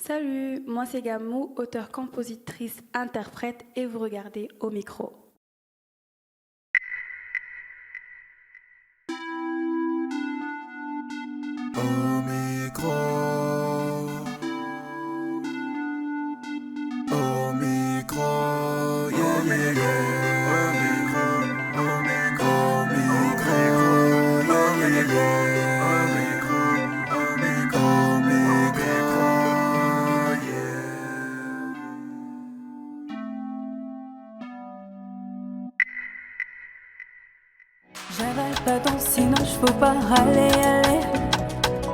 Salut, moi c'est Gamou, auteure, compositrice, interprète et vous regardez Au Micro. Au micro, au micro, yeah, yeah, yeah. Au micro, au micro, yeah, yeah, yeah. Au micro, yeah. J'avale pas dans sinon faut pas aller.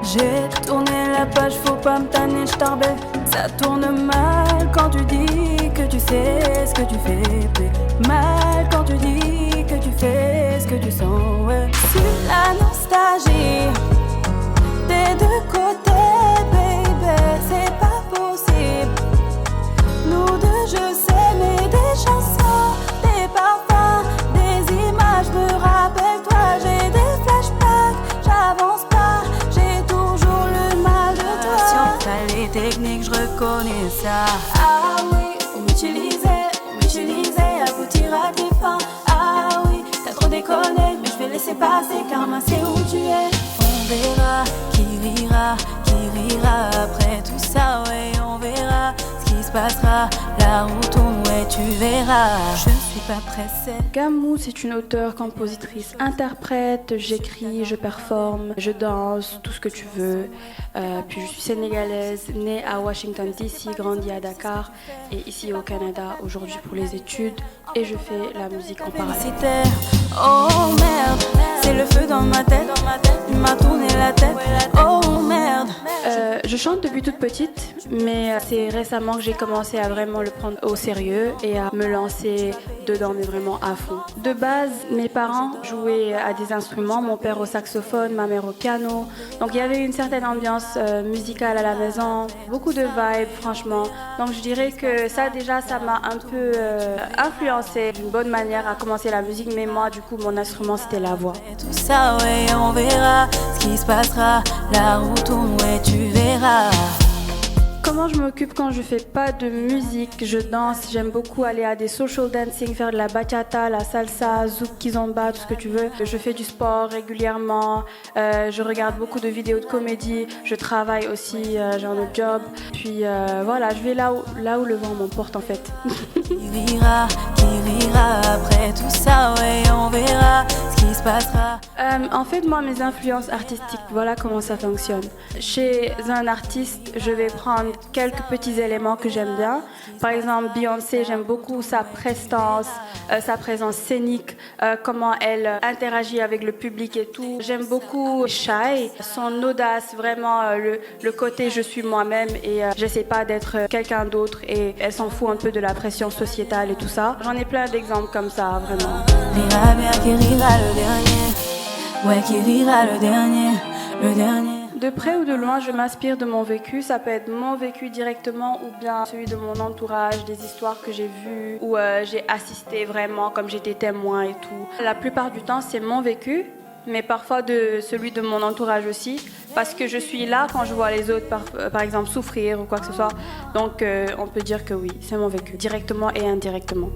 J'ai tourné la page, faut pas me tanner, j't'arbais. Ça tourne mal quand tu dis que tu sais ce que tu fais. Puis mal quand tu dis que tu fais ce que tu sens, ouais. Sur la nostalgie des deux côtés, baby, c'est pas possible. Nous deux, je sais, mais des chansons, des parfums, des images me rappellent toi. J'ai des flashbacks, j'avance pas, j'ai toujours le mal de toi. Si on fait les techniques, je reconnais ça. Ah oui, faut m'utiliser, aboutir à tes fins. Ah oui, t'as trop déconné, mais je vais laisser passer car moi c'est où tu es. On verra qui rira après tout ça, ouais, on verra ce qui se passera, la route tourne, ouais, tu verras. Je suis pas pressée. Gamou, c'est une auteure, compositrice, interprète, j'écris, je performe, je danse, tout ce que tu veux. Puis je suis sénégalaise, née à Washington DC, grandie à Dakar et ici au Canada aujourd'hui pour les études et je fais la musique en parallèle. Oh merde, c'est le feu dans ma tête, il m'a tourné la tête. Oh merde. Je chante depuis toute petite, mais c'est récemment que j'ai commencé à vraiment le prendre au sérieux et à me lancer dedans, mais vraiment à fond. De base, mes parents jouaient à des instruments, mon père au saxophone, ma mère au piano. Donc il y avait une certaine ambiance musicale à la maison, beaucoup de vibes franchement. Donc je dirais que ça déjà, ça m'a un peu influencée d'une bonne manière à commencer la musique, mais moi du coup mon instrument c'était la voix. Tout ça, ouais, on verra ce qui se passera, la route tourne, ouais, tu verras. Comment je m'occupe quand je fais pas de musique? Je danse, j'aime beaucoup aller à des social dancing, faire de la bachata, la salsa, zouk, kizomba, tout ce que tu veux. Je fais du sport régulièrement, je regarde beaucoup de vidéos de comédie, je travaille aussi, j'ai un autre job. Puis voilà, je vais là où le vent m'emporte en fait. Qui rira après tout ça, ouais, on verra ce qui se passera. En fait, moi, mes influences artistiques, voilà comment ça fonctionne. Chez un artiste, je vais prendre quelques petits éléments que j'aime bien. Par exemple, Beyoncé, j'aime beaucoup sa prestance, sa présence scénique, comment elle interagit avec le public et tout. J'aime beaucoup Shai, son audace, vraiment le côté je suis moi-même et j'essaie pas d'être quelqu'un d'autre et elle s'en fout un peu de la pression sociétale et tout ça. J'en ai plein d'exemples comme ça, vraiment. Rira bien qui rira le dernier. Ouais, qui rira le dernier. De près ou de loin, je m'inspire de mon vécu. Ça peut être mon vécu directement ou bien celui de mon entourage, des histoires que j'ai vues ou j'ai assisté vraiment comme j'étais témoin et tout. La plupart du temps, c'est mon vécu, mais parfois de celui de mon entourage aussi, parce que je suis là quand je vois les autres, par exemple, souffrir ou quoi que ce soit. Donc, on peut dire que oui, c'est mon vécu, directement et indirectement.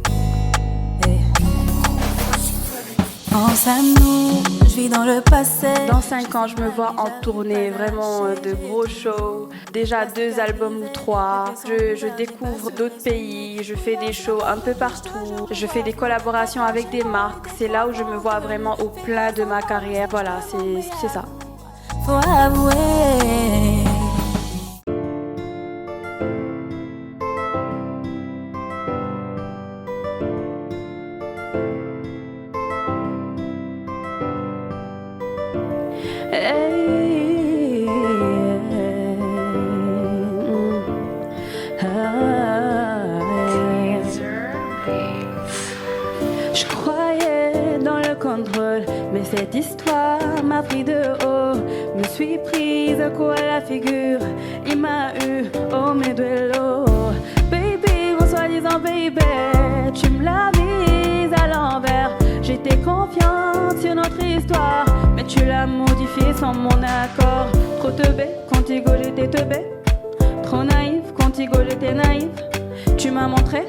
Pense à nous, je vis dans le passé. Dans 5 ans, je me vois en tournée, vraiment de gros shows. Déjà 2 albums ou 3. Je découvre d'autres pays, je fais des shows un peu partout. Je fais des collaborations avec des marques. C'est là où je me vois vraiment au plein de ma carrière. Voilà, c'est ça. Faut avouer. Hey, je croyais dans le contrôle, mais cette histoire m'a pris de haut. Me suis prise un coup à la figure, il m'a eu au meduello. Baby, mon soi-disant baby, tu me l'as mise à l'envers. J'étais confiante sur notre histoire, mais tu l'as modifiée sans mon accord. Trop teubé, contigo j'étais teubé. Trop naïf, petit go, j'étais naïve. Tu m'as montré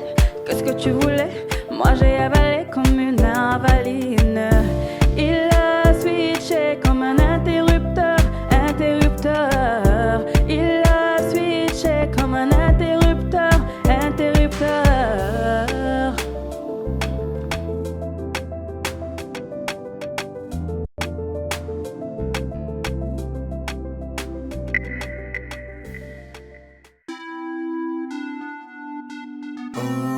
que ce que tu voulais, moi j'ai avalé comme une avaline. Il a switché comme un interrupteur, interrupteur. Il a switché comme un interrupteur, interrupteur. Oh.